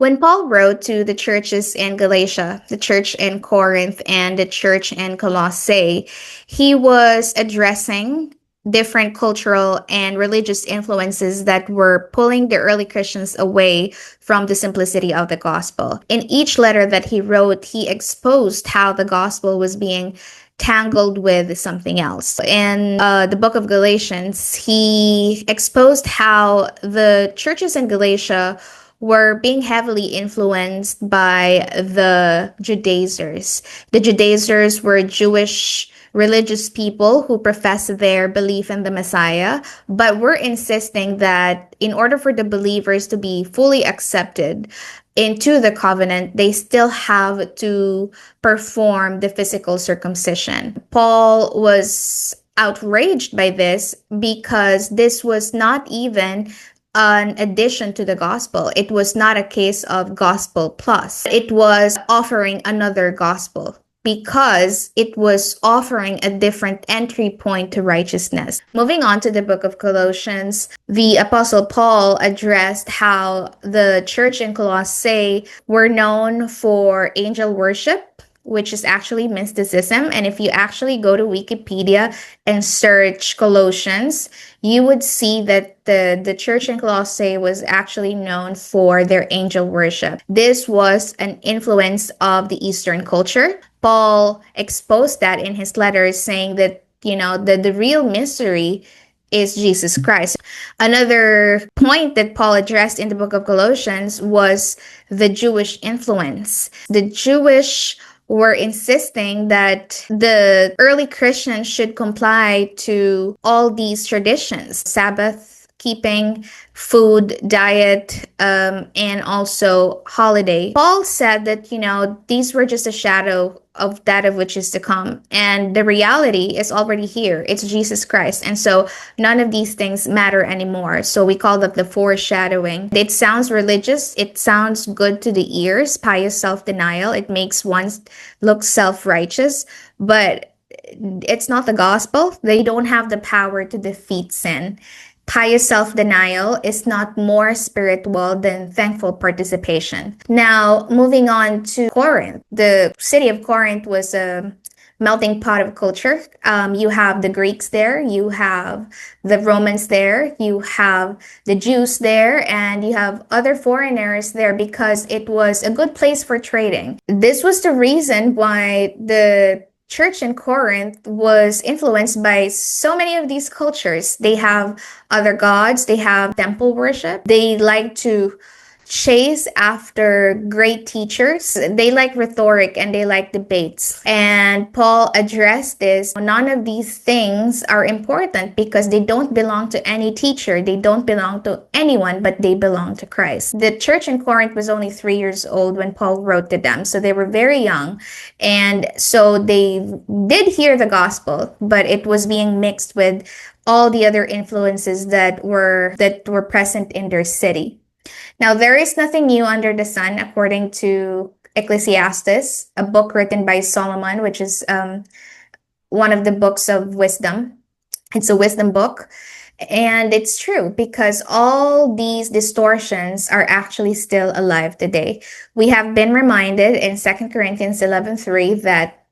When Paul wrote to the churches in Galatia, the church in Corinth, and the church in Colossae, he was addressing different cultural and religious influences that were pulling the early Christians away from the simplicity of the gospel. In each letter that he wrote, he exposed how the gospel was being tangled with something else. In the book of Galatians, he exposed how the churches in Galatia were being heavily influenced by the Judaizers. The Judaizers were Jewish religious people who professed their belief in the Messiah, but were insisting that in order for the believers to be fully accepted into the covenant, they still have to perform the physical circumcision. Paul was outraged by this because this was not even an addition to the gospel. It was not a case of gospel plus. It was offering another gospel because it was offering a different entry point to righteousness. Moving on to the book of Colossians, the Apostle Paul addressed how the church in Colossae were known for angel worship, which is actually mysticism. And if you actually go to Wikipedia and search Colossians, you would see that the church in Colossae was actually known for their angel worship. This was an influence of the Eastern culture. Paul exposed that in his letters, saying that, the real mystery is Jesus Christ. Another point that Paul addressed in the book of Colossians was the Jewish influence. The Jewish were insisting that the early Christians should comply to all these traditions: Sabbath keeping, food, diet, and also holiday. Paul said that, these were just a shadow of that of which is to come. And the reality is already here. It's Jesus Christ. And so none of these things matter anymore. So we call that the foreshadowing. It sounds religious. It sounds good to the ears, pious self-denial. It makes one look self-righteous, but it's not the gospel. They don't have the power to defeat sin. Pious self-denial is not more spiritual than thankful participation. Now, moving on to Corinth. The city of Corinth was a melting pot of culture. You have the Greeks there, you have the Romans there, you have the Jews there, and you have other foreigners there because it was a good place for trading. This was the reason why the church in Corinth was influenced by so many of these cultures. They have other gods, they have temple worship, they like to chase after great teachers, they like rhetoric, and they like debates. And Paul addressed this. None of these things are important because they don't belong to any teacher, they don't belong to anyone, but they belong to Christ. The church in Corinth was only 3 years old when Paul wrote to them, so they were very young, and so they did hear the gospel, but it was being mixed with all the other influences that were present in their city. Now, there is nothing new under the sun, according to Ecclesiastes, a book written by Solomon, which is one of the books of wisdom. It's a wisdom book. And it's true because all these distortions are actually still alive today. We have been reminded in 2 Corinthians 11:3 that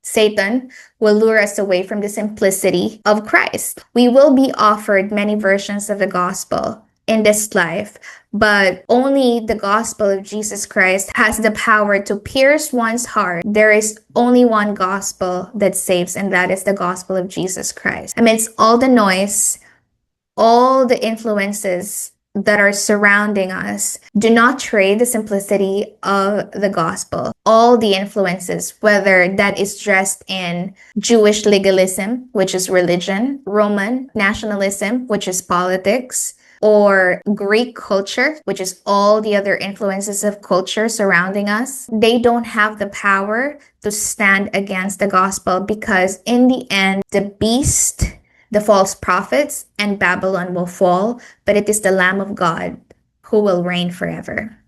Satan will lure us away from the simplicity of Christ. We will be offered many versions of the gospel in this life, but only the gospel of Jesus Christ has the power to pierce one's heart. There is only one gospel that saves, and that is the gospel of Jesus Christ. Amidst all the noise, all the influences that are surrounding us, do not trade the simplicity of the gospel. All the influences, whether that is dressed in Jewish legalism, which is religion, Roman nationalism, which is politics, or Greek culture, which is all the other influences of culture surrounding us, they don't have the power to stand against the gospel, because in the end, the beast, the false prophets, and Babylon will fall, but it is the Lamb of God who will reign forever.